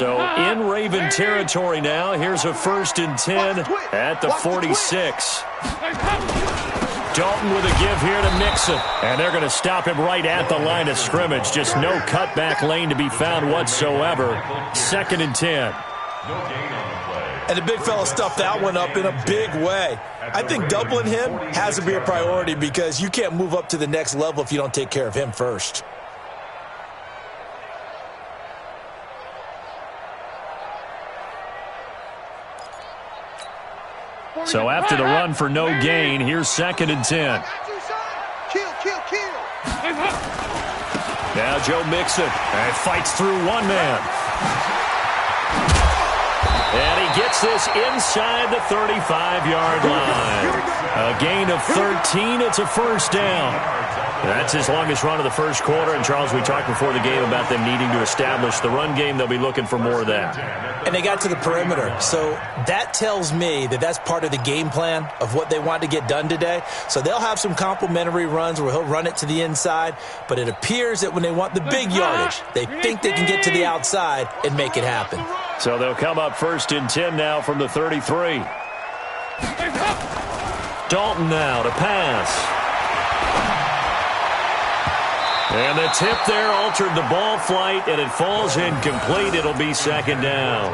So in Raven territory now. Here's a 1st and 10 at the 46. Dalton with a give here to Mixon. And they're going to stop him right at the line of scrimmage. Just no cutback lane to be found whatsoever. 2nd and 10. And the big fella stuffed that one up in a big way. I think doubling him has to be a priority because you can't move up to the next level if you don't take care of him first. So after the run for no gain, here's 2nd and 10. Now Joe Mixon and fights through one man. And he gets this inside the 35-yard line. A gain of 13. It's a 1st down. That's his longest run of the first quarter. And, Charles, we talked before the game about them needing to establish the run game. They'll be looking for more of that. And they got to the perimeter. So that tells me that that's part of the game plan of what they want to get done today. So they'll have some complementary runs where he'll run it to the inside. But it appears that when they want the big yardage, they think they can get to the outside and make it happen. So they'll come up 1st and 10 now from the 33. Dalton now to pass. And the tip there altered the ball flight, and it falls incomplete. It'll be 2nd down.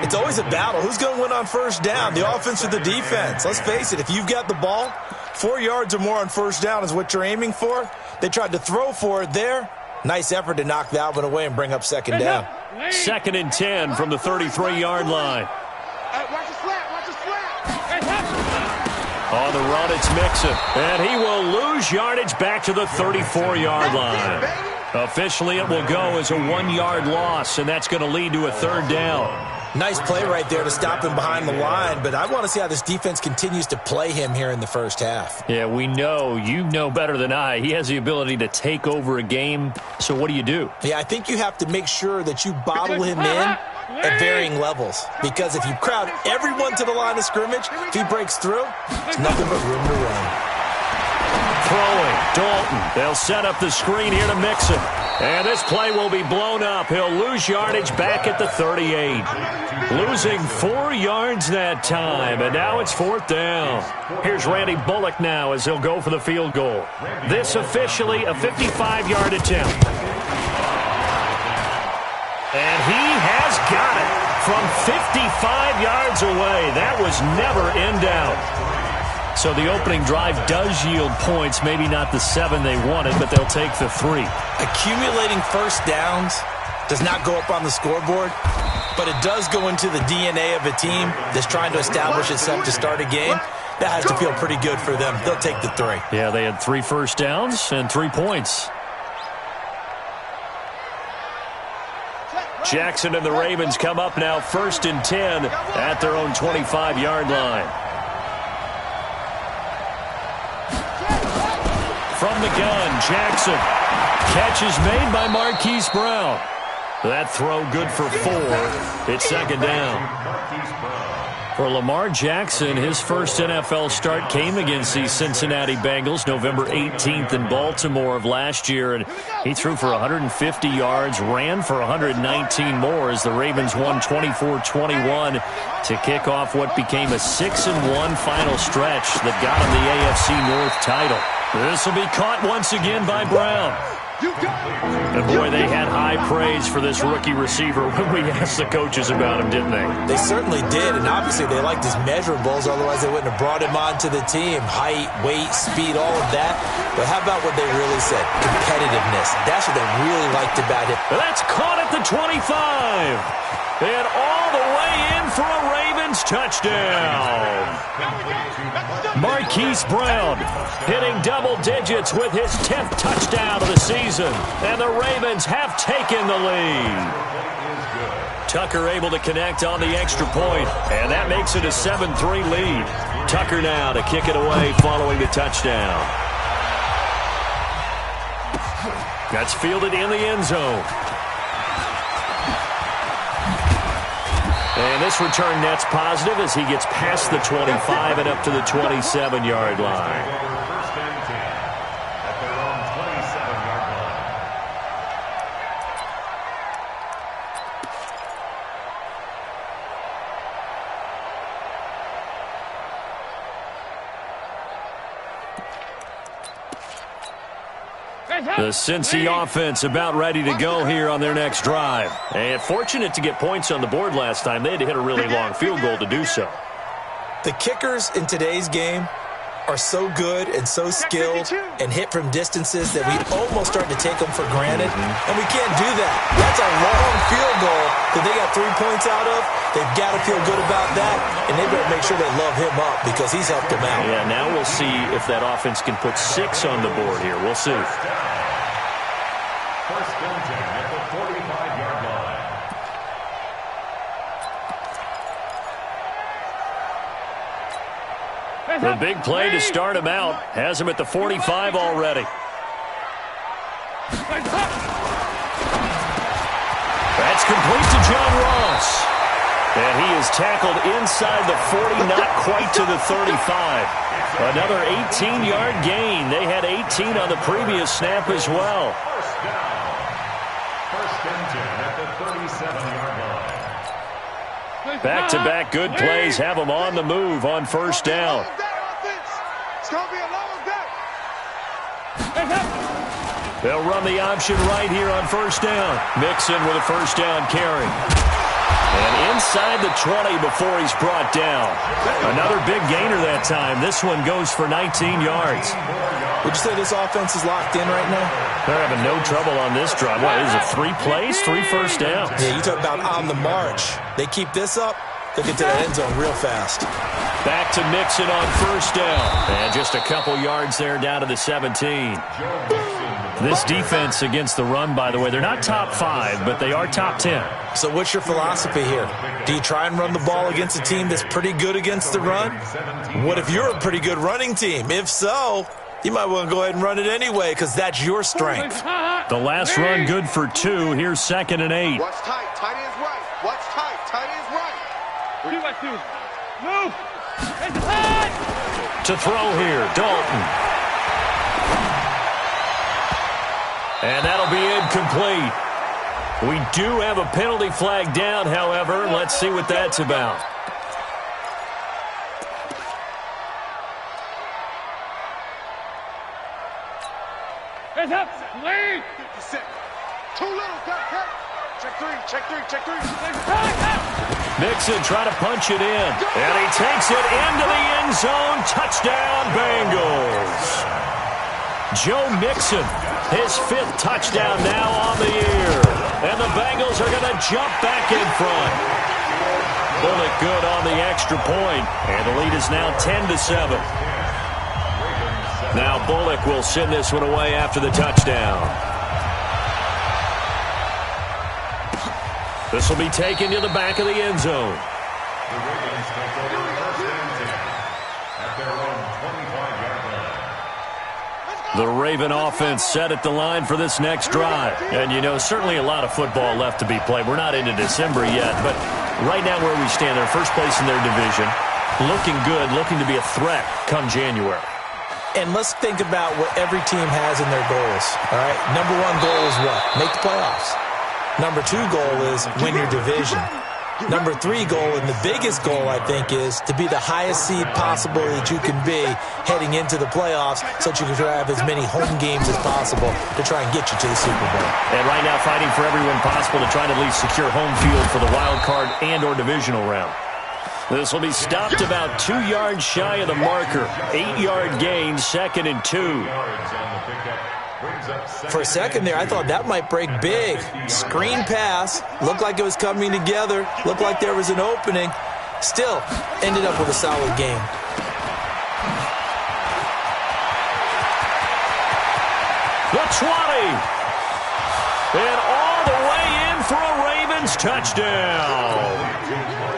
It's always a battle. Who's going to win on 1st down, the offense or the defense? Let's face it, if you've got the ball, 4 yards or more on 1st down is what you're aiming for. They tried to throw for it there. Nice effort to knock that one away and bring up 2nd down. 2nd and 10 from the 33-yard line. Watch the slap, watch the slap. On the run, it's Mixon. And he will lose yardage back to the 34-yard line. Officially, it will go as a 1-yard loss, and that's going to lead to a 3rd down. Nice play right there to stop him behind the line, but I want to see how this defense continues to play him here in the first half. Yeah, we know. You know better than I. He has the ability to take over a game, so what do you do? Yeah, I think you have to make sure that you bottle him in at varying levels, because if you crowd everyone to the line of scrimmage, if he breaks through, there's nothing but room to run. Throwing, Dalton. They'll set up the screen here to Mixon. And this play will be blown up. He'll lose yardage back at the 38. Losing 4 yards that time, and now it's 4th down. Here's Randy Bullock now as he'll go for the field goal. This officially a 55-yard attempt. And he has got it from 55 yards away. That was never in doubt. So the opening drive does yield points, maybe not the 7 they wanted, but they'll take the 3. Accumulating 1st downs does not go up on the scoreboard, but it does go into the DNA of a team that's trying to establish itself to start a game. That has to feel pretty good for them. They'll take the 3. Yeah, they had 3 first downs and 3 points. Jackson and the Ravens come up now 1st and 10 at their own 25-yard line. From the gun, Jackson. Catch is made by Marquise Brown. That throw good for 4. It's 2nd down. For Lamar Jackson, his first NFL start came against the Cincinnati Bengals November 18th in Baltimore of last year, and he threw for 150 yards, ran for 119 more as the Ravens won 24-21 to kick off what became a 6-1 final stretch that got him the AFC North title. This will be caught once again by Brown. And boy, they had high praise for this rookie receiver when we asked the coaches about him, didn't they? They certainly did, and obviously they liked his measurables, otherwise they wouldn't have brought him onto the team. Height, weight, speed, all of that. But how about what they really said? Competitiveness. That's what they really liked about him. That's caught at the 25. And all the way in for a Ravens touchdown. Marquise Brown hitting double digits with his 10th touchdown of the season. And the Ravens have taken the lead. Tucker able to connect on the extra point, and that makes it a 7-3 lead. Tucker now to kick it away following the touchdown. That's fielded in the end zone. And this return net's positive as he gets past the 25 and up to the 27-yard line. The Cincy offense about ready to go here on their next drive. And fortunate to get points on the board last time. They had to hit a really long field goal to do so. The kickers in today's game are so good and so skilled and hit from distances that we almost start to take them for granted. And we can't do that. That's a long field goal that they got 3 points out of. They've got to feel good about that, and they better make sure they love him up because he's helped them out. Yeah, now we'll see if that offense can put 6 on the board here. We'll see. First down at the 45-yard line. The big play to start him out has him at the 45 already. That's complete to John Ross. And he is tackled inside the 40, not quite to the 35. Another 18-yard gain. They had 18 on the previous snap as well. First down. First and 10 at the 37-yard line. Back-to-back good plays have them on the move on first down. It's going to be a long day. They'll run the option right here on first down. Mixon with a first down carry. And inside the 20 before he's brought down. Another big gainer that time. This one goes for 19 yards. Would you say this offense is locked in right now? They're having no trouble on this drive. What is it, 3 plays, 3 first downs? Yeah, you talk about on the march. They keep this up, they'll get to the end zone real fast. Back to Mixon on first down. And just a couple yards there down to the 17. This defense against the run, by the way, they're not top 5, but they are top 10. So what's your philosophy here? Do you try and run the ball against a team that's pretty good against the run? What if you're a pretty good running team? If so, you might want to go ahead and run it anyway because that's your strength. The last run good for 2. Here's 2nd and 8. Watch tight. Tight end's right. Watch tight. Tight end's right. 2 by 2. Move. To throw here, Dalton. And that'll be incomplete. We do have a penalty flag down, however. Let's see what that's about. Hands up. Lead. 56. Too little. Got. Check 3. Check 3. Check 3. Mixon trying to punch it in. And he takes it into the end zone. Touchdown, Bengals. Joe Mixon, his 5th touchdown now on the year. And the Bengals are going to jump back in front. Bullock good on the extra point. And the lead is now 10-7. Now Bullock will send this one away after the touchdown. This will be taken to the back of the end zone. The Ravens take over first and 10 at their own 25-yard line. The Raven offense set at the line for this next drive. And, you know, certainly a lot of football left to be played. We're not into December yet, but right now where we stand, they're first place in their division. Looking good, looking to be a threat come January. And let's think about what every team has in their goals, all right? Number 1 goal is what? Make the playoffs. Number 2 goal is win your division. Number 3 goal, and the biggest goal, I think, is to be the highest seed possible that you can be heading into the playoffs so that you can have as many home games as possible to try and get you to the Super Bowl. And right now fighting for every win possible to try to at least secure home field for the wild card and or divisional round. This will be stopped about 2 yards shy of the marker. 8-yard gain, 2nd and 2. For a second there, I thought that might break big. Screen pass. Looked like it was coming together. Looked like there was an opening. Still, ended up with a solid game. The 20. And all the way in for a Ravens touchdown.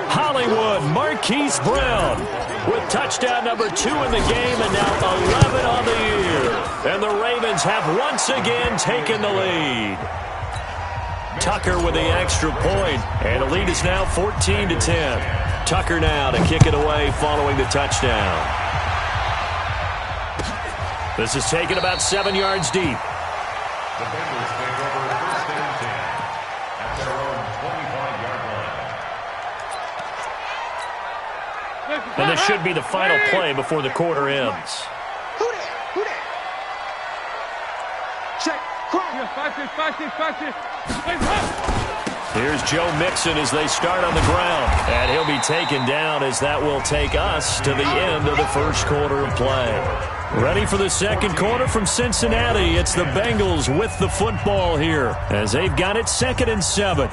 Hollywood Marquise Brown with touchdown number 2 in the game and now 11 on the year. And the Ravens have once again taken the lead. Tucker with the extra point, and the lead is now 14-10. Tucker now to kick it away following the touchdown. This is taken about 7 yards deep. The Bengals take over first and 10 at their own 25-yard line. And this should be the final play before the quarter ends. Who that? Check. Here's Joe Mixon as they start on the ground. And he'll be taken down as that will take us to the end of the first quarter of play. Ready for the second quarter from Cincinnati. It's the Bengals with the football here as they've got it 2nd and 7.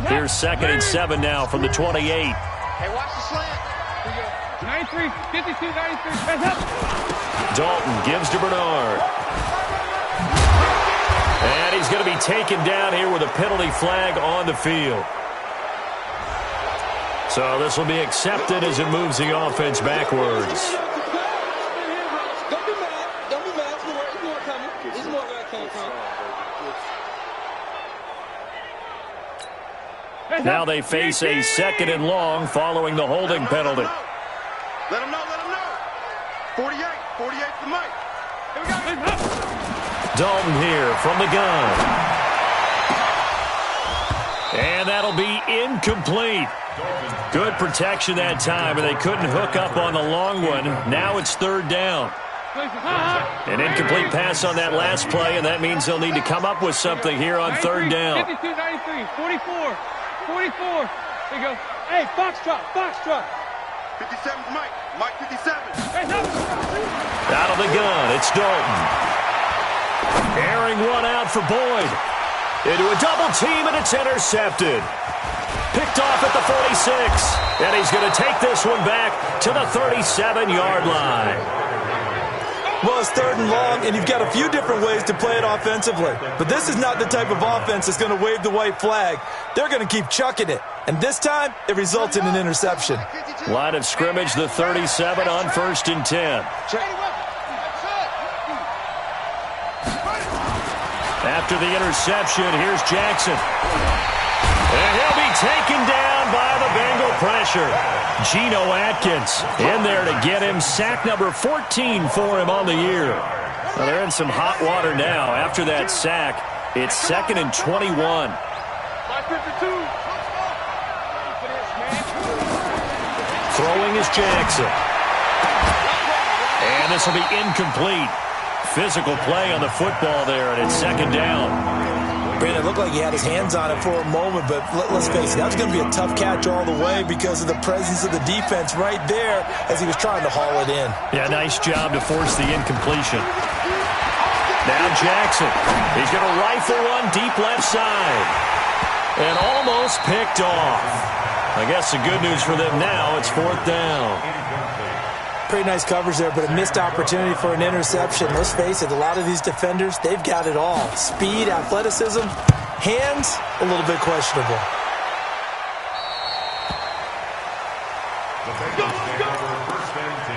Here's 2nd and 7 now from the 28. Hey, watch the slant. 93, 52, 93. Dalton gives to Bernard. And he's going to be taken down here with a penalty flag on the field. So this will be accepted as it moves the offense backwards. Don't be mad. Don't be mad. He's more coming. He's more where I came from. Now they face a 2nd and long following the holding penalty. Let him know, let him know. 48 to Mike. Here we go. Dalton here from the gun. And that'll be incomplete. Good protection that time, and they couldn't hook up on the long one. Now it's 3rd down. An incomplete pass on that last play, and that means they'll need to come up with something here on 3rd down. 52, 93, 44. 44. There you go. Hey, box drop. 57's Mike. Mike 57. Out of the gun, it's Dalton. Airing one out for Boyd. Into a double team, and it's intercepted. Picked off at the 46. And he's going to take this one back to the 37-yard line. Well, it's 3rd and long, and you've got a few different ways to play it offensively. But this is not the type of offense that's going to wave the white flag. They're going to keep chucking it. And this time, it results in an interception. Line of scrimmage, the 37 on 1st and 10. After the interception, here's Jackson. And he'll be taken down by the Bengal pressure. Geno Atkins in there to get him sack number 14 for him on the year. Well, they're in some hot water now. After that sack, it's 2nd and 21. Throwing is Jackson. And this will be incomplete. Physical play on the football there, and it's 2nd down. Brandon, it looked like he had his hands on it for a moment, but let's face it, that was going to be a tough catch all the way because of the presence of the defense right there as he was trying to haul it in. Yeah, nice job to force the incompletion. Now Jackson. He's going to rifle one deep left side. And almost picked off. I guess the good news for them now, it's 4th down. Pretty nice coverage there, but a missed opportunity for an interception. Let's face it, a lot of these defenders, they've got it all. Speed, athleticism, hands, a little bit questionable. The Bengals take over 1st and 10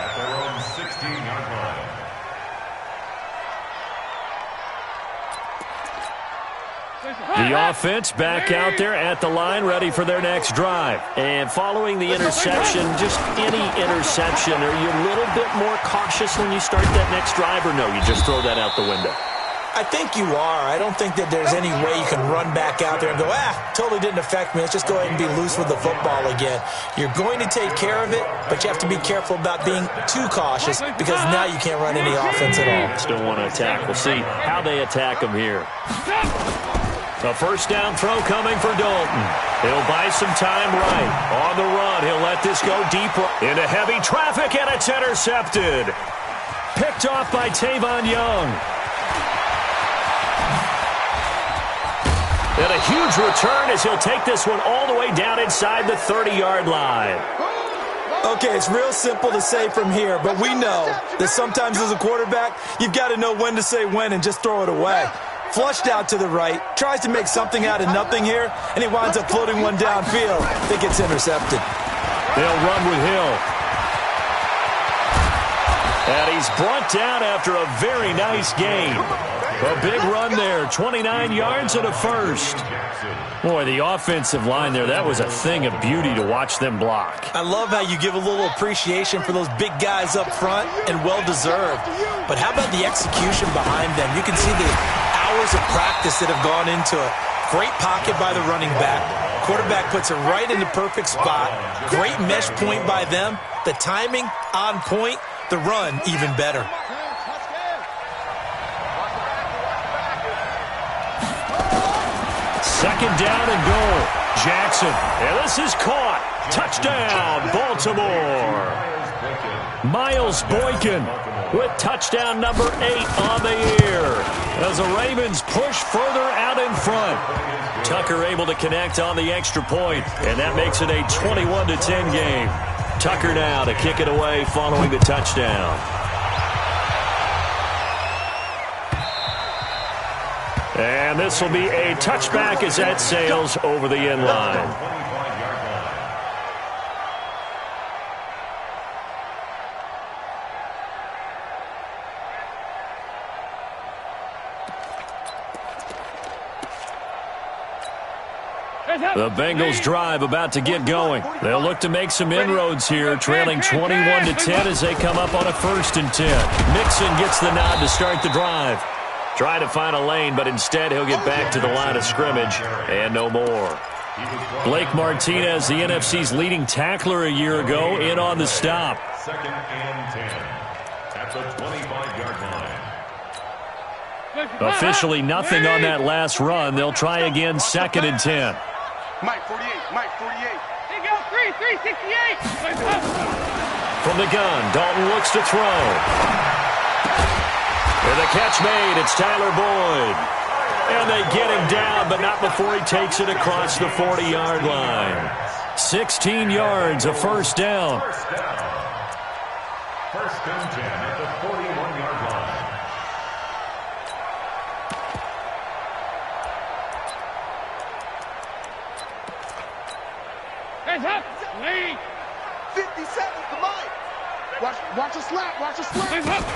at their own 16-yard line. The offense back out there at the line, ready for their next drive. And following the interception, just any interception, are you a little bit more cautious when you start that next drive, or no, you just throw that out the window? I think you are. I don't think that there's any way you can run back out there and go, totally didn't affect me. Let's just go ahead and be loose with the football again. You're going to take care of it, but you have to be careful about being too cautious because now you can't run any offense at all. Still want to attack. We'll see how they attack them here. A 1st down throw coming for Dalton. He'll buy some time right. On the run, he'll let this go deep into heavy traffic, and it's intercepted. Picked off by Tavon Young. And a huge return as he'll take this one all the way down inside the 30-yard line. Okay, it's real simple to say from here, but we know that sometimes as a quarterback, you've got to know when to say when and just throw it away. Flushed out to the right, tries to make something out of nothing here, and he winds up floating one downfield that gets intercepted. They'll run with Hill. And he's brought down after a very nice game. A big run there, 29 yards and a 1st. Boy, the offensive line there, that was a thing of beauty to watch them block. I love how you give a little appreciation for those big guys up front, and well-deserved. But how about the execution behind them? You can see the hours of practice that have gone into it. Great pocket by the running back. Quarterback puts it right in the perfect spot. Great mesh point by them. The timing on point. The run even better. Second down and goal. Jackson. And this is caught. Touchdown, Baltimore. Miles Boykin with touchdown number 8 on the year as the Ravens push further out in front. Tucker able to connect on the extra point, and that makes it a 21-10 game. Tucker now to kick it away following the touchdown. And this will be a touchback as that sails over the end line. The Bengals drive about to get going. They'll look to make some inroads here, trailing 21-10 as they come up on a 1st and 10. Mixon gets the nod to start the drive. Try to find a lane, but instead he'll get back to the line of scrimmage and no more. Blake Martinez, the NFC's leading tackler a year ago, in on the stop. 2nd and 10 at the 25-yard line. Officially nothing on that last run. They'll try again 2nd and 10. Mike 48, Mike 48. They go 368. From the gun, Dalton looks to throw. And the catch made, it's Tyler Boyd. And they get him down, but not before he takes it across the 40-yard line. 16 yards, a 1st down. 1st and 10 at the 41-yard line. Hands up. Lead. 50 seconds to Mike. Watch a slap, watch a slap. Hands up.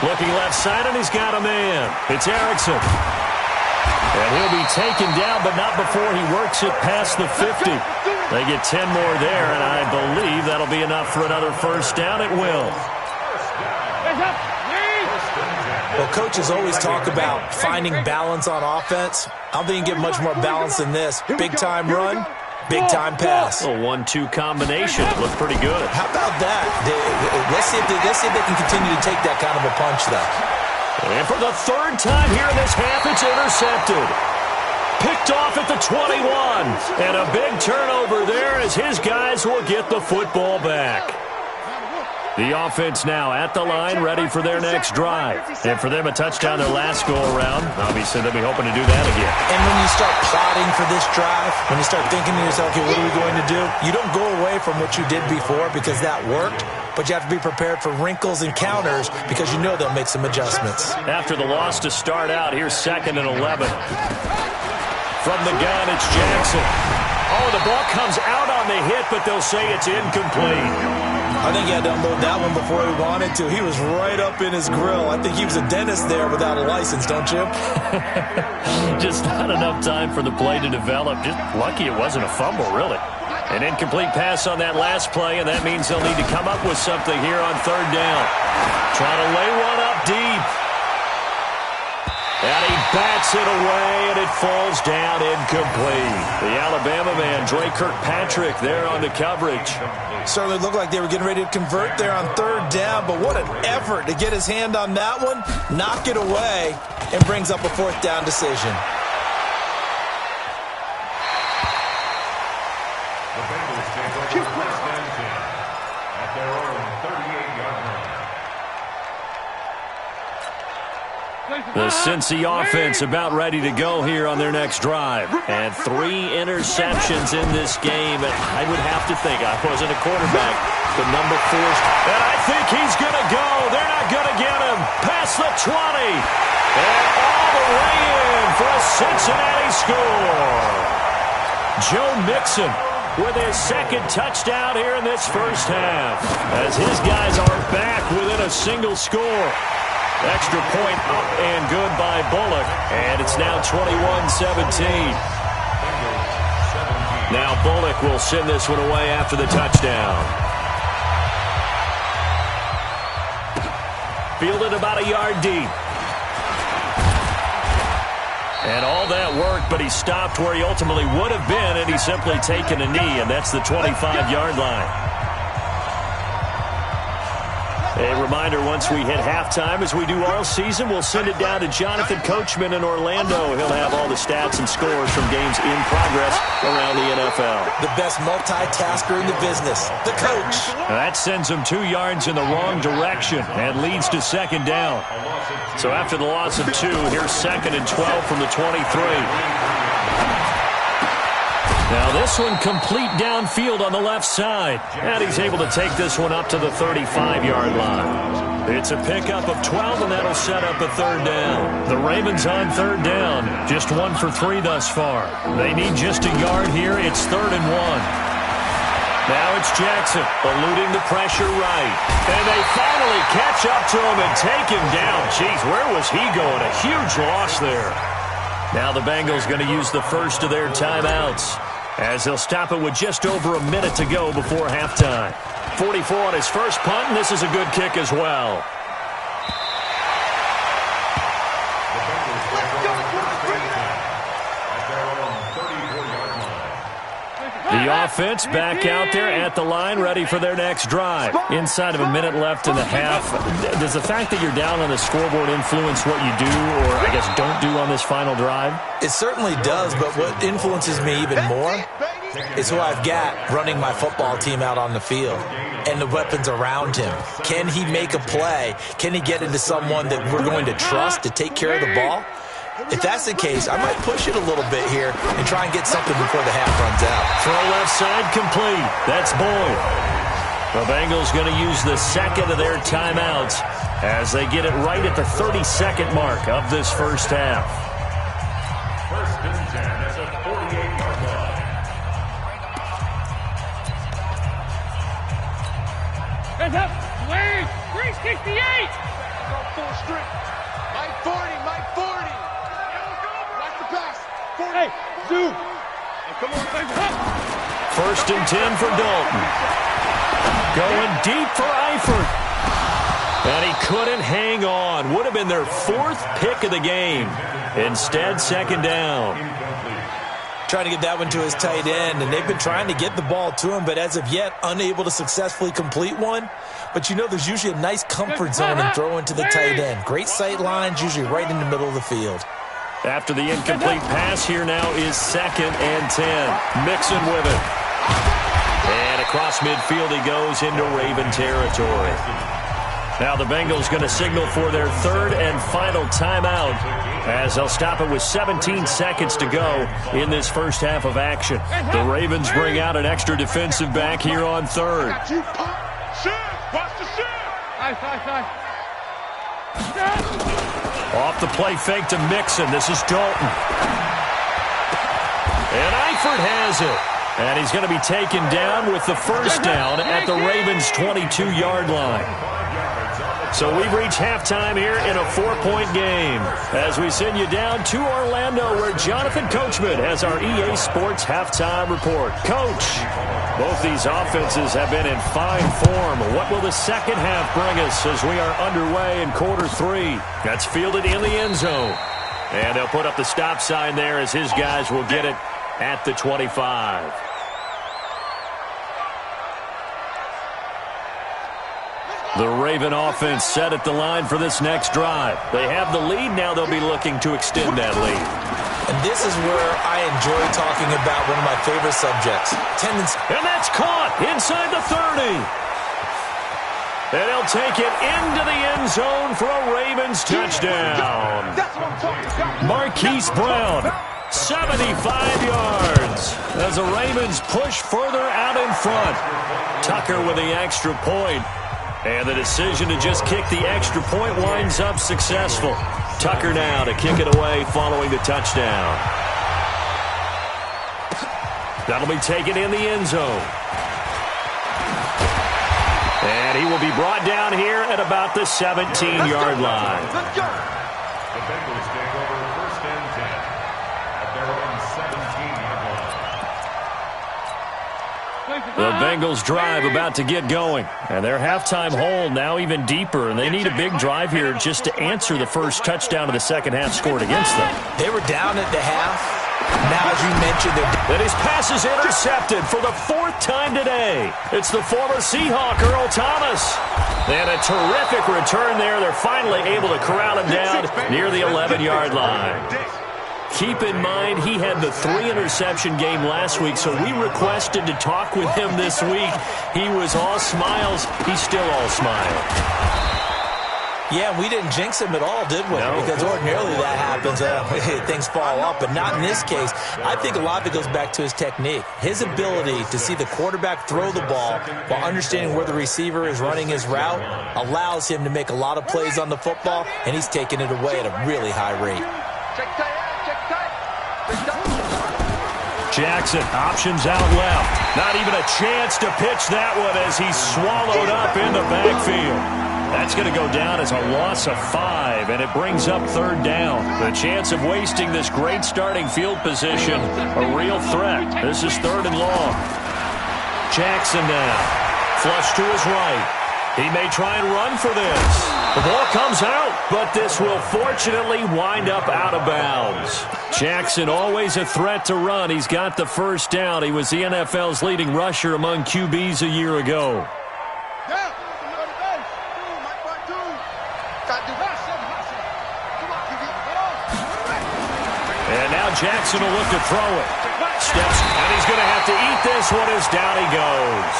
Looking left side, and he's got a man. It's Erickson. And he'll be taken down, but not before he works it past the 50. They get 10 more there, and I believe that'll be enough for another 1st down. It will. Hands up. Lead. Well, coaches always talk about finding balance on offense. I don't think you can get much more balance than this. Big-time run, big-time pass. A 1-2 combination. Looked pretty good. How about that? Let's see if they can continue to take that kind of a punch, though. And for the 3rd time here in this half, it's intercepted. Picked off at the 21. And a big turnover there as his guys will get the football back. The offense now at the line, ready for their next drive. And for them, a touchdown their last go-around. Obviously, they'll be hoping to do that again. And when you start plotting for this drive, when you start thinking to yourself, okay, what are we going to do? You don't go away from what you did before because that worked, but you have to be prepared for wrinkles and counters because you know they'll make some adjustments. After the loss to start out, here's 2nd and 11. From the gun, it's Jackson. Oh, the ball comes out on the hit, but they'll say it's incomplete. I think he had to unload that one before he wanted to. He was right up in his grill. I think he was a dentist there without a license, don't you? Just not enough time for the play to develop. Just lucky it wasn't a fumble, really. An incomplete pass on that last play, and that means they'll need to come up with something here on 3rd down. Trying to lay one up deep. And he bats it away, and it falls down incomplete. The Alabama man, Dre Kirkpatrick, there on the coverage. Certainly looked like they were getting ready to convert there on 3rd down, but what an effort to get his hand on that one, knock it away, and brings up a 4th down decision. The Bengals take over 1st and 10 at their own 38-yard line. The Cincy offense about ready to go here on their next drive. And 3 interceptions in this game. And I would have to think, I wasn't a quarterback, but number 4. And I think he's going to go. They're not going to get him. Past the 20. And all the way in for a Cincinnati score. Joe Mixon with his 2nd touchdown here in this 1st half. As his guys are back within a single score. Extra point up and good by Bullock. And it's now 21-17. Now Bullock will send this one away after the touchdown. Fielded about a yard deep. And all that work, but he stopped where he ultimately would have been, and he's simply taken a knee, and that's the 25-yard line. A reminder, once we hit halftime, as we do all season, we'll send it down to Jonathan Coachman in Orlando. He'll have all the stats and scores from games in progress around the NFL. The best multitasker in the business, the coach. That sends him 2 yards in the wrong direction and leads to second down. So after the loss of 2, here's 2nd and 12 from the 23. Now this one complete downfield on the left side. And he's able to take this one up to the 35-yard line. It's a pickup of 12, and that'll set up a 3rd down. The Ravens on 3rd down. Just 1 for 3 thus far. They need just a yard here. It's 3rd and 1. Now it's Jackson eluding the pressure right. And they finally catch up to him and take him down. Jeez, where was he going? A huge loss there. Now the Bengals going to use the first of their timeouts, as they'll stop it with just over a minute to go before halftime. 44 on his first punt, and this is a good kick as well. The offense back out there at the line, ready for their next drive. Inside of a minute left in the half. Does the fact that you're down on the scoreboard influence what you do, or I guess don't do on this final drive? It certainly does, but what influences me even more is who I've got running my football team out on the field and the weapons around him. Can he make a play? Can he get into someone that we're going to trust to take care of the ball? If that's the case, I might push it a little bit here and try and get something before the half runs out. Throw left side complete. That's Boyd. The Bengals going to use the second of their timeouts as they get it right at the 32nd mark of this first half. 1st and 10 at the 48-yard line. Hands up. Wait. 368. Go full strength. Mike 40, Mike 40. Watch the pass. 40. Hey, Zoo. Hey, come on, baby. 1st and 10 for Dalton. Going deep for Eifert. And he couldn't hang on. Would have been their 4th pick of the game. Instead, 2nd down. Trying to get that one to his tight end, and they've been trying to get the ball to him, but as of yet, unable to successfully complete one. But you know there's usually a nice comfort zone in throwing to the tight end. Great sight lines, usually right in the middle of the field. After the incomplete pass, here now is 2nd and 10. Mixon with it. And across midfield he goes into Raven territory. Now the Bengals going to signal for their 3rd and final timeout, as they'll stop it with 17 seconds to go in this first half of action. The Ravens bring out an extra defensive back here on 3rd. Watch the shift. Off the play fake to Mixon. This is Dalton. And Eifert has it. And he's going to be taken down with the first down at the Ravens' 22-yard line. So we've reached halftime here in a 4-point game as we send you down to Orlando, where Jonathan Coachman has our EA Sports halftime report. Coach, both these offenses have been in fine form. What will the second half bring us as we are underway in quarter 3? That's fielded in the end zone. And they'll put up the stop sign there as his guys will get it at the 25. The Raven offense set at the line for this next drive. They have the lead. Now they'll be looking to extend that lead. And this is where I enjoy talking about one of my favorite subjects, tendency. And that's caught inside the 30. And he'll take it into the end zone for a Ravens touchdown. Marquise Brown, 75 yards, as the Ravens push further out in front. Tucker with the extra point. And the decision to just kick the extra point winds up successful. Tucker now to kick it away following the touchdown. That'll be taken in the end zone. And he will be brought down here at about the 17-yard line. The Bengals take over 1st and 10 at their own 17-yard line. The Bengals drive about to get going. And their halftime hole now even deeper. And they need a big drive here just to answer the first touchdown of the second half scored against them. They were down at the half. Now, as you mentioned, and his pass is intercepted for the fourth time today. It's the former Seahawk, Earl Thomas. And a terrific return there. They're finally able to corral him down near the 11-yard line. Keep in mind, he had the 3-interception game last week, so we requested to talk with him this week. He was all smiles. He's still all smile. Yeah, we didn't jinx him at all, did we? No. Because ordinarily that happens. Things fall off, but not in this case. I think a lot of it goes back to his technique. His ability to see the quarterback throw the ball while understanding where the receiver is running his route allows him to make a lot of plays on the football, and he's taking it away at a really high rate. Jackson, options out left. Not even a chance to pitch that one as he's swallowed up in the backfield. That's going to go down as a loss of 5, and it brings up third down. The chance of wasting this great starting field position, a real threat. This is third and long. Jackson now, flush to his right. He may try and run for this. The ball comes out, but this will fortunately wind up out of bounds. Jackson always a threat to run. He's got the first down. He was the NFL's leading rusher among QBs a year ago. And now Jackson will look to throw it. Steps, and he's going to have to eat this one as down he goes.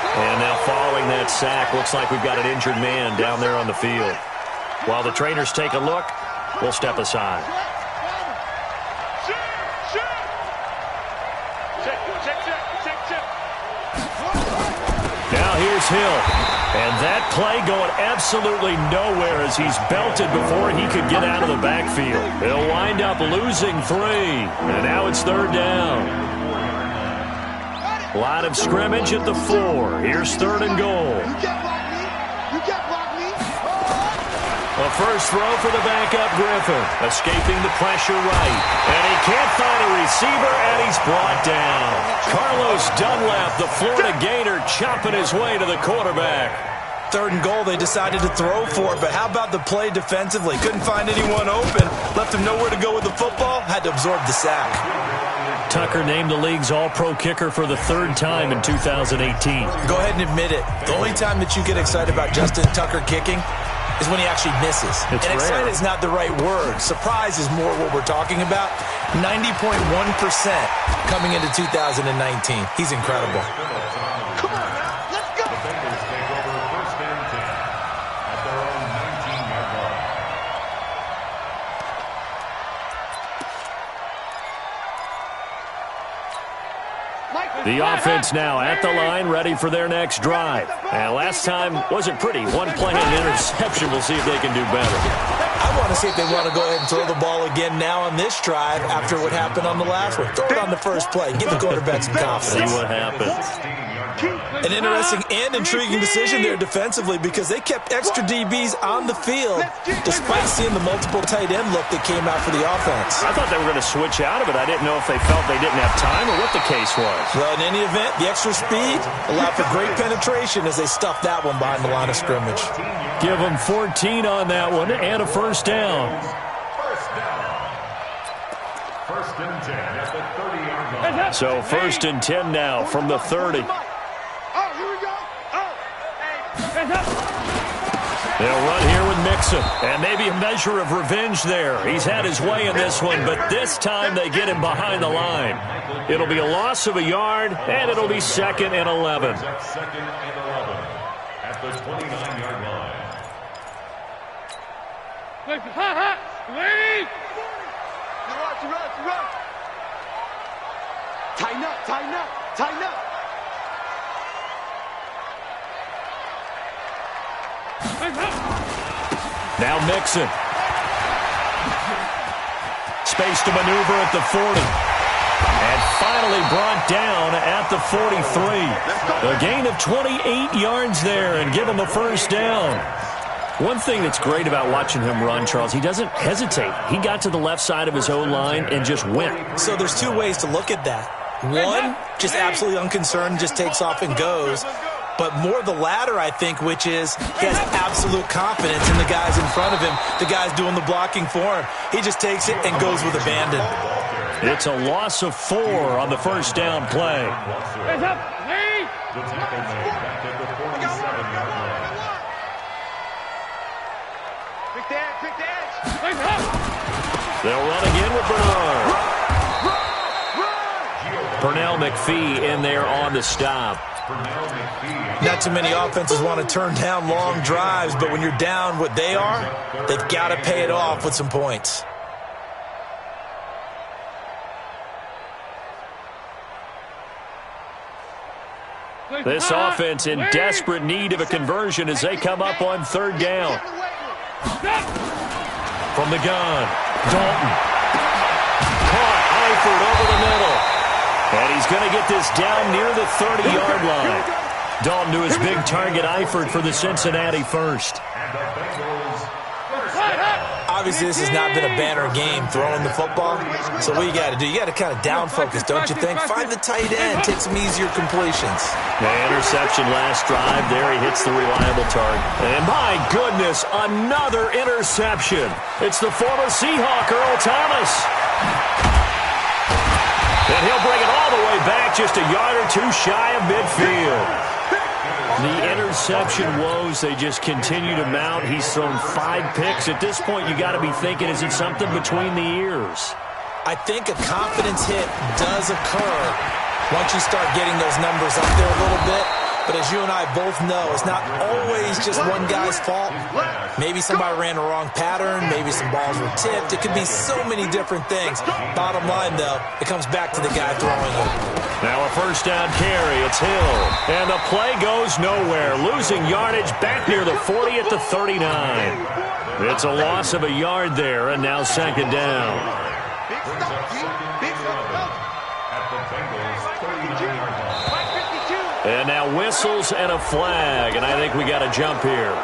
And now following that sack, looks like we've got an injured man down there on the field. While the trainers take a look, we'll step aside. Now here's Hill. And that play going absolutely nowhere as he's belted before he could get out of the backfield. He'll wind up losing 3. And now it's third down. Line of scrimmage at the 4. Here's third and goal. A first throw for the backup Griffin. Escaping the pressure right. And he can't find a receiver, and he's brought down. Carlos Dunlap, the Florida Gator, chopping his way to the quarterback. Third and goal, they decided to throw for it, but how about the play defensively? Couldn't find anyone open. Left him nowhere to go with the football. Had to absorb the sack. Tucker named the league's all-pro kicker for the 3rd time in 2018. Go ahead and admit it. The only time that you get excited about Justin Tucker kicking is when he actually misses. It's and rare. excited is not the right word. Surprise is more what we're talking about. 90.1% coming into 2019. He's incredible. Come on now, let's go. The Bengals take over first and 10 at their own 19-yard line. The offense now at the line, ready for their next drive. And last time wasn't pretty. One play and interception. We'll see if they can do better. I want to see if they want to go ahead and throw the ball again now on this drive after what happened on the last one. Throw it on the first play. Give the quarterback some confidence. See what happens. An interesting and intriguing decision there defensively because they kept extra DBs on the field despite seeing the multiple tight end look that came out for the offense. I thought they were going to switch out of it. I didn't know if they felt they didn't have time or what the case was. Well, in any event, the extra speed allowed for great penetration as they stuffed that one behind the line of scrimmage. Give them 14 on that one and a first down. First and 10 at the 30-yard line. So first and 10 now from the 30. They'll run here with Mixon, and maybe a measure of revenge there. He's had his way in this one, but this time they get him behind the line. It'll be a loss of a yard, and it'll be 2nd and 11. Second and 11 at the 29-yard line. Leave! Run. Tighten up. Now Mixon. Space to maneuver at the 40. And finally brought down at the 43. A gain of 28 yards there and give him a first down. One thing that's great about watching him run, Charles, he doesn't hesitate. He got to the left side of his own line and just went. So there's two ways to look at that. One, just absolutely unconcerned, just takes off and goes. But more the latter, I think, which is he has absolute confidence in the guys in front of him, the guys doing the blocking for him. He just takes it and goes with abandon. It's a loss of 4 on the first down play. Hands up. Hey. The tackle made back at the 47-yard line. Quick dash. Hands up. They'll run again with Bernard. Pernell McPhee in there on the stop. Not too many offenses want to turn down long drives, but when you're down what they are, they've got to pay it off with some points. This offense in desperate need of a conversion as they come up on third down. From the gun, Dalton. Caught Eifert over the middle. And he's going to get this down near the 30-yard line. Dalton to his big target, Eifert, for the Cincinnati first. Obviously, this has not been a banner game throwing the football. So what you got to do, you got to kind of down focus, don't you think? Find the tight end, take some easier completions. The interception last drive. There he hits the reliable target. And my goodness, another interception. It's the former Seahawk, Earl Thomas. And he'll bring it all the way back just a yard or two shy of midfield. The interception woes, they just continue to mount. He's thrown 5 picks. At this point, you got to be thinking, is it something between the ears? I think a confidence hit does occur once you start getting those numbers up there a little bit. But as you and I both know, it's not always just one guy's fault. Maybe somebody ran the wrong pattern. Maybe some balls were tipped. It could be so many different things. Bottom line, though, it comes back to the guy throwing it. Now a first down carry. It's Hill. And the play goes nowhere. Losing yardage back near the 40 at the 39. It's a loss of a yard there, and now second down. And now whistles and a flag, and I think we got a jump here.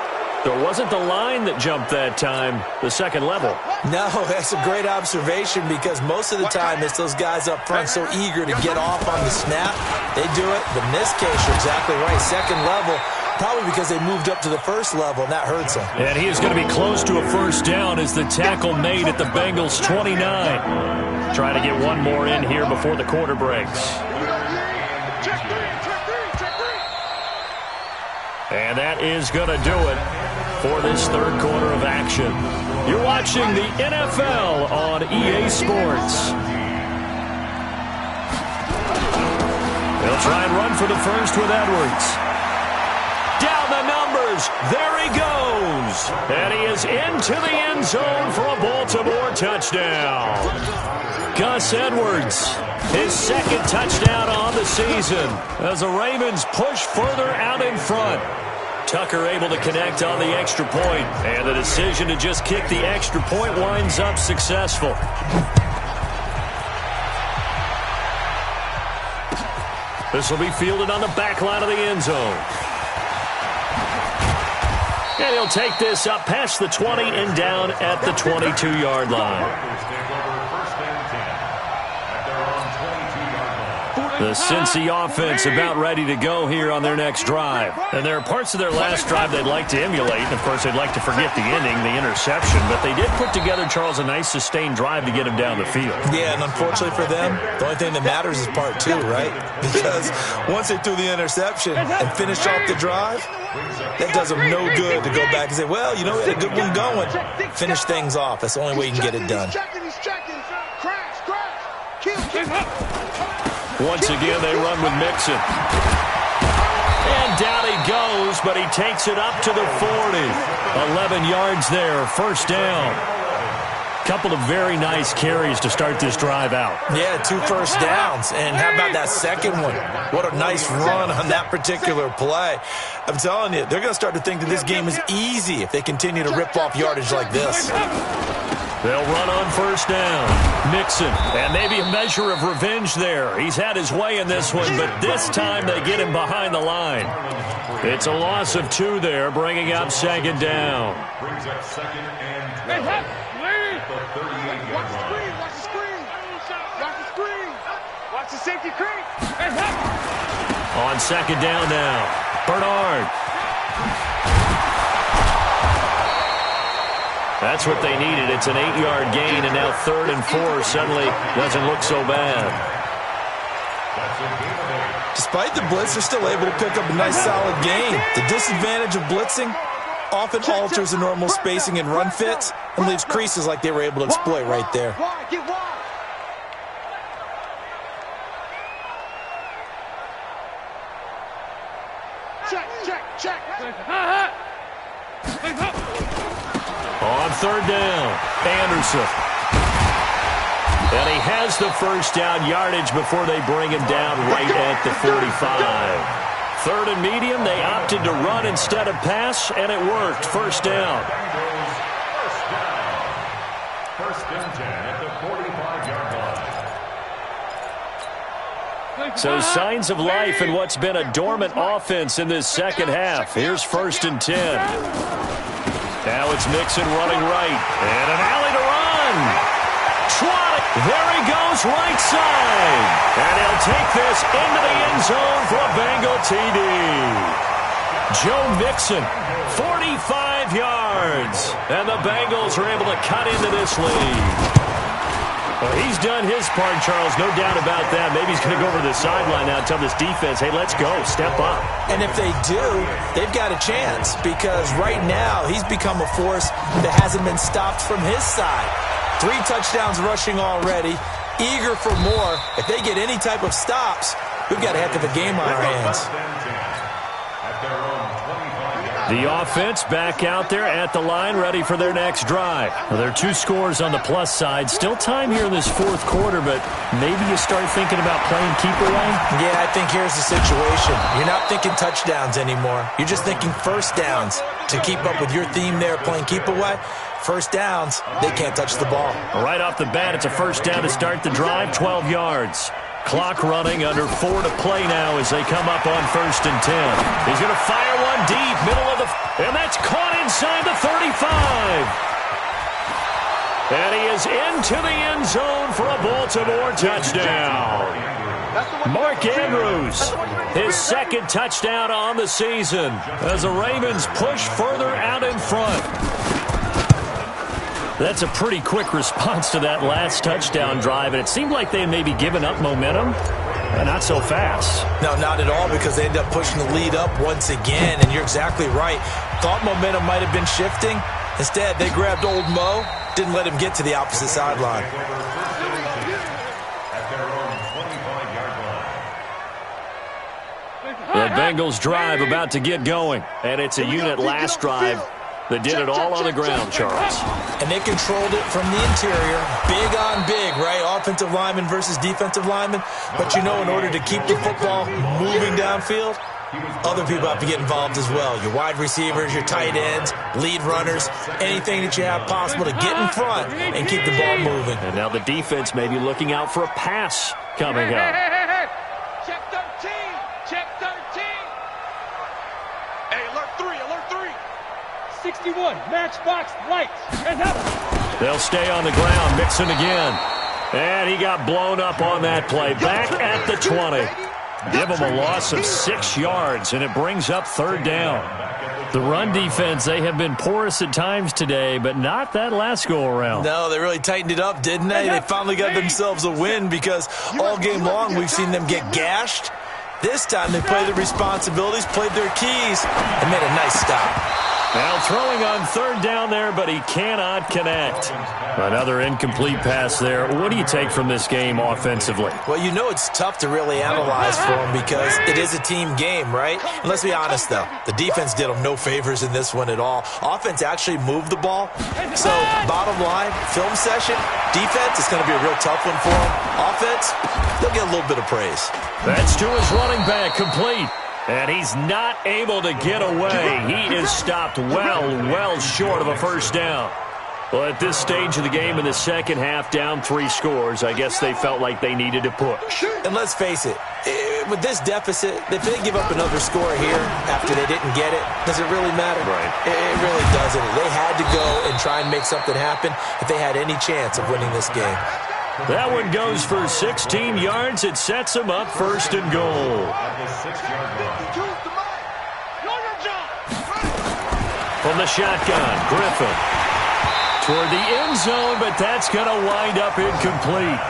There wasn't the line that jumped that time, the second level. No, that's a great observation because most of the time it's those guys up front so eager to get off on the snap. They do it, but in this case, you're exactly right. Second level, probably because they moved up to the first level, and that hurts them. And he is going to be close to a first down as the tackle made at the Bengals' 29. Trying to get one more in here before the quarter breaks. And that is going to do it for this third quarter of action. You're watching the NFL on EA Sports. They'll try and run for the first with Edwards. Down the numbers. There he goes. And he is into the end zone for a Baltimore touchdown. Gus Edwards, his second touchdown on the season as the Ravens push further out in front. Tucker able to connect on the extra point, and the decision to just kick the extra point winds up successful. This will be fielded on the back line of the end zone. And he'll take this up past the 20 and down at the 22-yard line. The Cincy offense about ready to go here on their next drive. And there are parts of their last drive they'd like to emulate. And, of course, they'd like to forget the ending, the interception. But they did put together, Charles, a nice sustained drive to get him down the field. Yeah, and unfortunately for them, the only thing that matters is part 2, right? Because once they threw the interception and finished off the drive, that does them no good to go back and say, well, you know, we had a good one going. Finish things off. That's the only way you can get it done. Once again, they run with Mixon. And down he goes, but he takes it up to the 40. 11 yards there, first down. Couple of very nice carries to start this drive out. Yeah, 2 first downs. And how about that second one? What a nice run on that particular play. I'm telling you, they're going to start to think that this game is easy if they continue to rip off yardage like this. They'll run on first down. Mixon, and maybe a measure of revenge there. He's had his way in this one, but this time they get him behind the line. It's a loss of 2 there, bringing up second down. Brings up second and 12. Watch the screen. Watch the screen. Watch the screen. Watch the a safety creep. On second down now, Bernard. That's what they needed. It's an 8-yard gain, and now 3rd and 4 suddenly doesn't look so bad. Despite the blitz, they're still able to pick up a nice solid gain. The disadvantage of blitzing often alters the normal spacing and run fits and leaves creases like they were able to exploit right there. Get wide. Check. On 3rd down, Anderson. And he has the first down yardage before they bring him down right at the 45. 3rd and medium, they opted to run instead of pass, and it worked. First down. First and 10 at the 45-yard line. So signs of life in what's been a dormant offense in this second half. Here's 1st and 10. Now it's Mixon running right. And an alley to run. Trotting. There he goes, right side. And he'll take this into the end zone for a Bengal TD. Joe Mixon, 45 yards. And the Bengals are able to cut into this lead. Well, he's done his part, Charles, no doubt about that. Maybe he's going to go over to the sideline now and tell this defense, hey, let's go, step up. And if they do, they've got a chance because right now he's become a force that hasn't been stopped from his side. 3 touchdowns rushing already, eager for more. If they get any type of stops, we've got a heck of a game on our hands. The offense back out there at the line, ready for their next drive. Well, there are 2 scores on the plus side. Still time here in this 4th quarter, but maybe you start thinking about playing keep away? Yeah, I think here's the situation. You're not thinking touchdowns anymore. You're just thinking first downs. To keep up with your theme there, playing keep away, first downs, they can't touch the ball. Right off the bat, it's a first down to start the drive, 12 yards. Clock running, under 4 to play now as they come up on 1st and 10. He's going to fire one deep, middle of the... And that's caught inside the 35. And he is into the end zone for a Baltimore touchdown. Mark Andrews, his 2nd touchdown on the season as the Ravens push further out in front. That's a pretty quick response to that last touchdown drive, and it seemed like they had maybe given up momentum. Not so fast. No, not at all, because they end up pushing the lead up once again, and you're exactly right. Thought momentum might have been shifting. Instead, they grabbed old Mo, didn't let him get to the opposite sideline. The Bengals drive about to get going, and it's a unit last drive that did it all on the ground, Charles. And they controlled it from the interior. Big on big, right? Offensive lineman versus defensive lineman. But, you know, in order to keep the football moving downfield, other people have to get involved as well. Your wide receivers, your tight ends, lead runners, anything that you have possible to get in front and keep the ball moving. And now the defense may be looking out for a pass coming up. Check 13. Check 13. Hey, alert 3. 61, matchbox lights. They'll stay on the ground. Mixon again. And he got blown up on that play. Back at the 20. Give him a loss of 6 yards, and it brings up 3rd down. The run defense, they have been porous at times today, but not that last go-around. No, they really tightened it up, didn't they? They finally got themselves a win because all game long we've seen them get gashed. This time they played their responsibilities, played their keys, and made a nice stop. Now throwing on 3rd down there, but he cannot connect. Another incomplete pass there. What do you take from this game offensively? Well, you know it's tough to really analyze for them because it is a team game, right? And let's be honest, though. The defense did them no favors in this one at all. Offense actually moved the ball. So, bottom line, film session, defense is going to be a real tough one for them. Offense, they'll get a little bit of praise. That's to his running back, complete. And he's not able to get away. He is stopped well short of a first down. Well, at this stage of the game in the second half, down 3 scores, I guess they felt like they needed to push. And let's face it, with this deficit, if they give up another score here after they didn't get it, does it really matter? Right. It really doesn't. They had to go and try and make something happen if they had any chance of winning this game. That one goes for 16 yards. It sets him up first and goal. From the shotgun, Griffin. Toward the end zone, but that's going to wind up incomplete.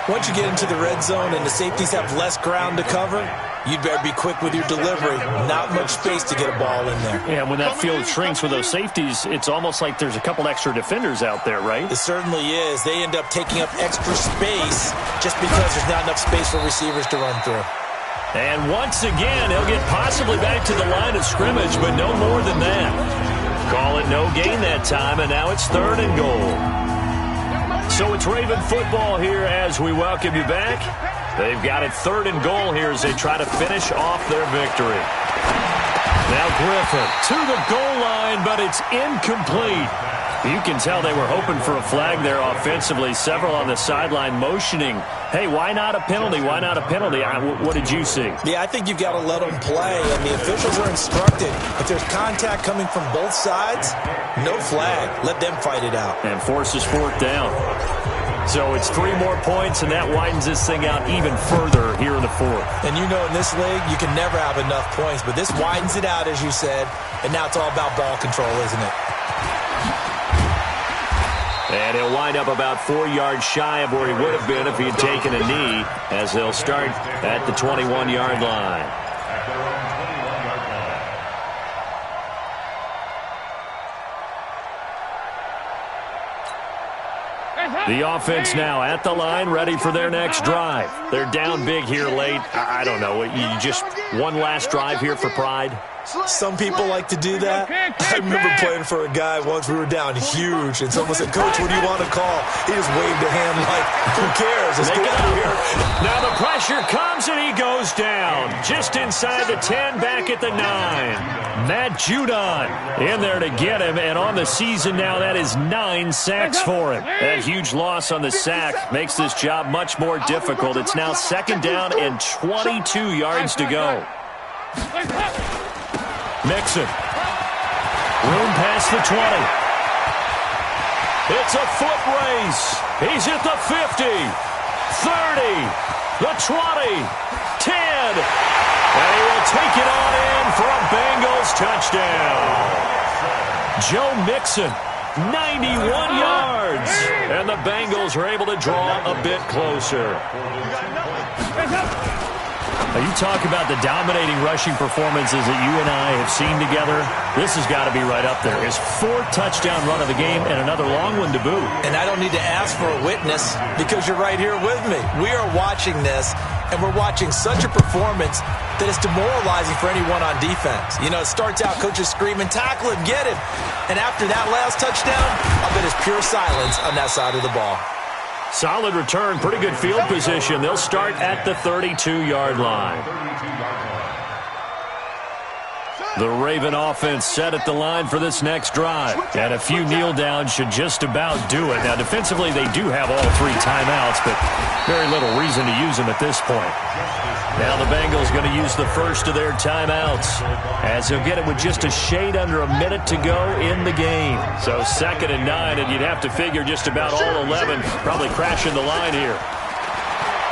Once you get into the red zone and the safeties have less ground to cover, you'd better be quick with your delivery. Not much space to get a ball in there. Yeah, when that field shrinks with those safeties, it's almost like there's a couple extra defenders out there, right? It certainly is. They end up taking up extra space just because there's not enough space for receivers to run through. And once again, he'll get possibly back to the line of scrimmage, but no more than that. Call it no gain that time, and now it's third and goal. So it's Raven football here as we welcome you back. They've got it third and goal here as they try to finish off their victory. Now Griffin to the goal line, but it's incomplete. You can tell they were hoping for a flag there offensively. Several on the sideline motioning, hey, why not a penalty? Why not a penalty? What did you see? Yeah, I think you've got to let them play, and the officials are instructed. If there's contact coming from both sides, no flag. Let them fight it out. And forces fourth down. So it's 3 more points, and that widens this thing out even further here in the fourth. And you know in this league, you can never have enough points, but this widens it out, as you said, and now it's all about ball control, isn't it? And he'll wind up about 4 yards shy of where he would have been if he had taken a knee, as they'll start at the 21-yard line. The offense now at the line, ready for their next drive. They're down big here late. I don't know. You just one last drive here for pride? Some people like to do that. I remember playing for a guy once. We were down huge, and someone said, "Coach, what do you want to call?" He just waved a hand like, "Who cares? Let's get out of here." Now the pressure comes, and he goes down. Just inside the 10, back at the 9. Matt Judon in there to get him, and on the season now, that is 9 sacks for him. That huge loss on the sack makes this job much more difficult. It's now second down and 22 yards to go. Mixon. Room past the 20. It's a foot race. He's at the 50, 30, the 20, 10. And he will take it on in for a Bengals touchdown. Joe Mixon, 91 yards. And the Bengals are able to draw a bit closer. Now, you talk about the dominating rushing performances that you and I have seen together. This has got to be right up there. His 4th touchdown run of the game and another long one to boot. And I don't need to ask for a witness because you're right here with me. We are watching this, and we're watching such a performance that it's demoralizing for anyone on defense. You know, it starts out coaches screaming, "Tackle him, get him." And after that last touchdown, I bet it's pure silence on that side of the ball. Solid return, pretty good field position. They'll start at the 32-yard line. The Raven offense set at the line for this next drive. And a few kneel downs should just about do it. Now, defensively, they do have all 3 timeouts, but very little reason to use them at this point. Now the Bengals going to use the first of their timeouts, as he'll get it with just a shade under a minute to go in the game. So 2nd and 9, and you'd have to figure just about all 11 probably crashing the line here.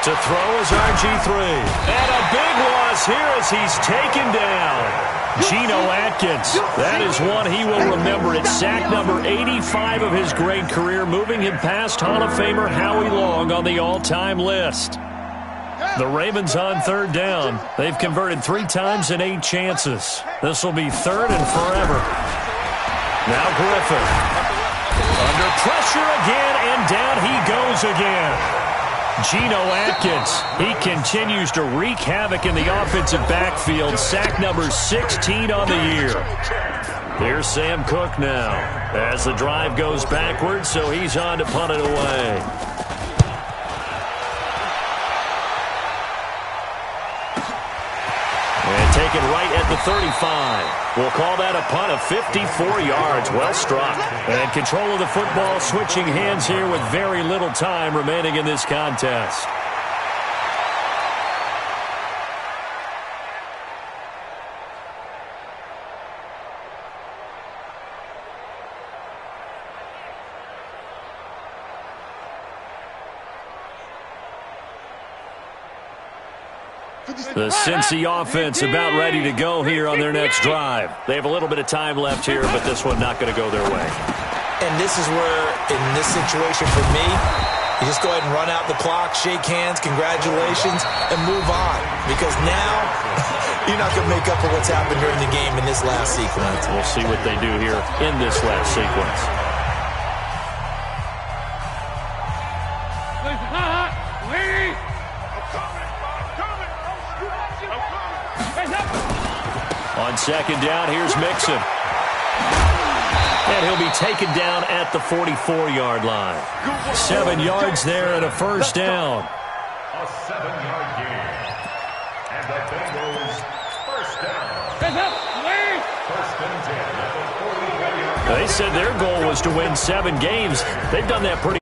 To throw is RG3. And a big loss here as he's taken down. Geno Atkins, that is one he will remember. It's sack number 85 of his great career, moving him past Hall of Famer Howie Long on the all-time list. The Ravens on 3rd down. They've converted 3 times in 8 chances. This will be 3rd and forever. Now Griffin. Under pressure again, and down he goes again. Geno Atkins, he continues to wreak havoc in the offensive backfield. Sack number 16 on the year. Here's Sam Cook now as the drive goes backwards, so he's on to punt it away. And taken right at the 35. We'll call that a punt of 54 yards. Well struck. And control of the football switching hands here with very little time remaining in this contest. The Cincy offense about ready to go here on their next drive. They have a little bit of time left here, but this one not going to go their way. And this is where, in this situation for me, you just go ahead and run out the clock, shake hands, congratulations, and move on. Because now, you're not going to make up for what's happened during the game in this last sequence. We'll see what they do here in this last sequence. On second down, here's Mixon. And he'll be taken down at the 44-yard line. 7 yards there and a first down. A 7-yard gain. And the Bengals first down. First and 10 at the 44-yard line. They said their goal was to win 7 games. They've done that pretty